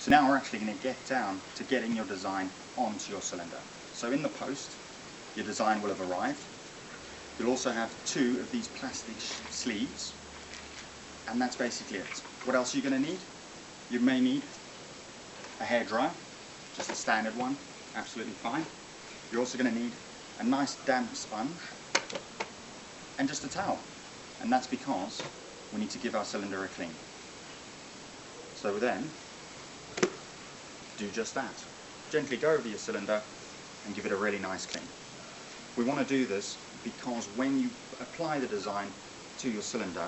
So now we're actually going to get down to getting your design onto your cylinder. So in the post, your design will have arrived. You'll also have 2 of these plastic sleeves, and that's basically it. What else are you going to need? You may need a hairdryer, just a standard one, absolutely fine. You're also going to need a nice damp sponge and just a towel, and that's because we need to give our cylinder a clean. So then, do just that. Gently go over your cylinder and give it a really nice clean. We want to do this because when you apply the design to your cylinder,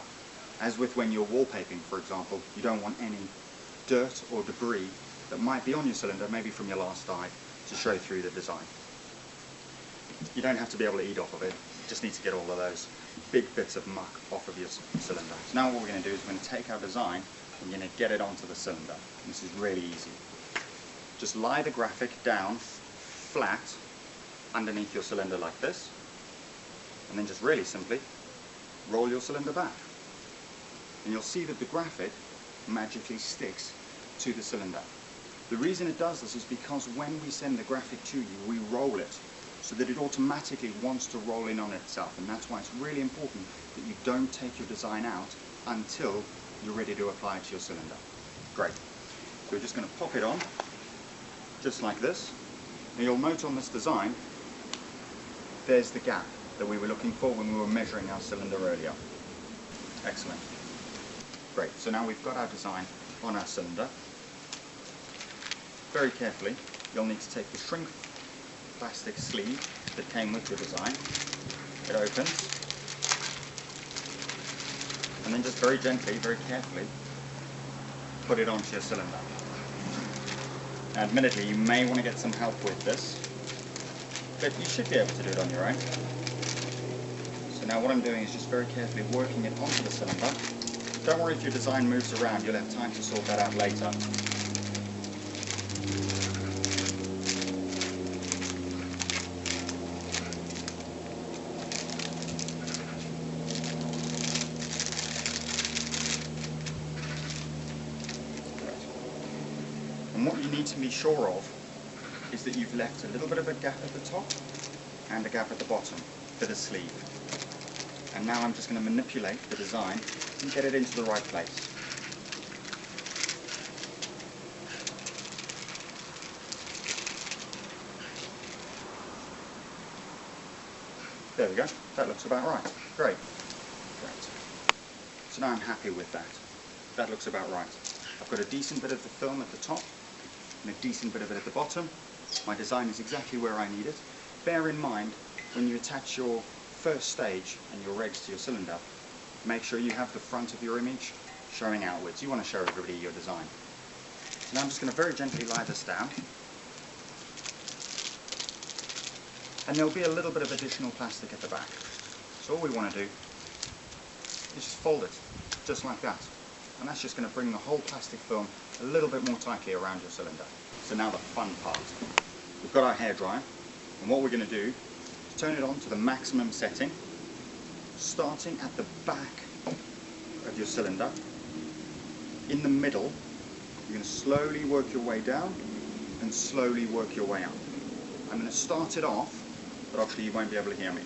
as with when you're wallpaping for example, you don't want any dirt or debris that might be on your cylinder, maybe from your last dye, to show through the design. You don't have to be able to eat off of it, you just need to get all of those big bits of muck off of your cylinder. So now what we're going to do is we're going to take our design and we're going to get it onto the cylinder. And this is really easy. Just lie the graphic down flat underneath your cylinder like this, and then just really simply roll your cylinder back. And you'll see that the graphic magically sticks to the cylinder. The reason it does this is because when we send the graphic to you, we roll it so that it automatically wants to roll in on itself, and that's why it's really important that you don't take your design out until you're ready to apply it to your cylinder. Great. So we're just going to pop it on, just like this. Now you'll note on this design, there's the gap that we were looking for when we were measuring our cylinder earlier. Excellent. Great, so now we've got our design on our cylinder. Very carefully, you'll need to take the shrink plastic sleeve that came with the design. It opens, and then just very gently, very carefully, put it onto your cylinder. Now, admittedly, you may want to get some help with this, but you should be able to do it on your own. So now what I'm doing is just very carefully working it onto the cylinder. Don't worry if your design moves around, you'll have time to sort that out later. And what you need to be sure of is that you've left a little bit of a gap at the top and a gap at the bottom for the sleeve. And now I'm just going to manipulate the design and get it into the right place. There we go, that looks about right. Great. Great. So now I'm happy with that. That looks about right. I've got a decent bit of the film at the top and a decent bit of it at the bottom. My design is exactly where I need it. Bear in mind, when you attach your first stage and your regs to your cylinder, make sure you have the front of your image showing outwards. You want to show everybody your design. So now I'm just going to very gently lie this down. And there'll be a little bit of additional plastic at the back. So all we want to do is just fold it, just like that. And that's just going to bring the whole plastic film a little bit more tightly around your cylinder. So now the fun part. We've got our hairdryer, and what we're going to do is turn it on to the maximum setting, starting at the back of your cylinder. In the middle, you're going to slowly work your way down and slowly work your way up. I'm going to start it off, but obviously you won't be able to hear me.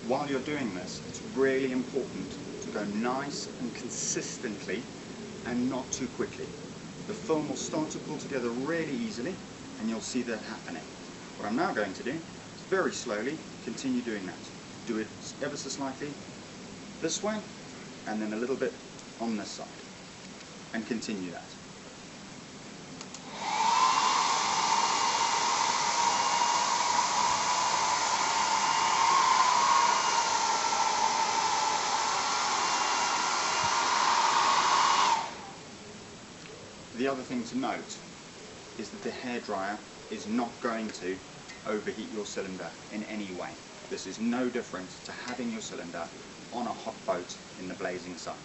While you're doing this, it's really important to go nice and consistently and not too quickly. The film will start to pull together really easily and you'll see that happening. What I'm now going to do is very slowly continue doing that. Do it ever so slightly this way and then a little bit on this side and continue that. The other thing to note is that the hairdryer is not going to overheat your cylinder in any way. This is no different to having your cylinder on a hot boat in the blazing sun.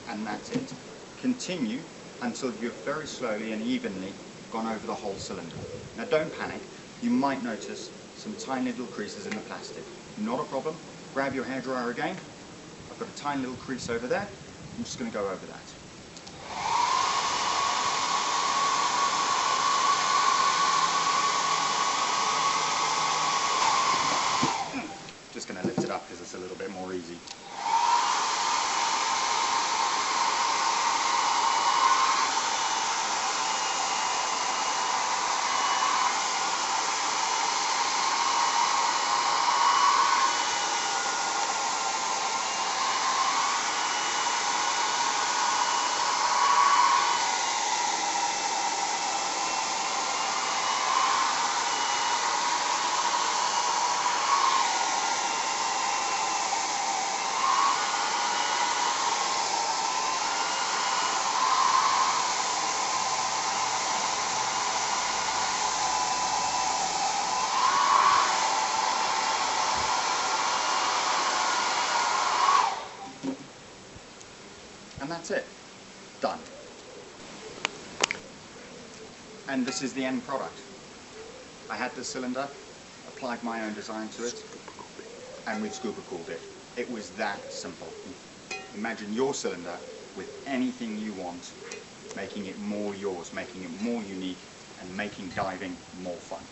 And that's it. Continue until you've very slowly and evenly gone over the whole cylinder. Now don't panic, you might notice some tiny little creases in the plastic. Not a problem, grab your hairdryer again. I've got a tiny little crease over there, I'm just going to go over that. Just going to lift it up because it's a little bit more easy. And that's it. Done. And this is the end product. I had this cylinder, applied my own design to it, and we've ScubaCooled it. It was that simple. Imagine your cylinder with anything you want, making it more yours, making it more unique, and making diving more fun.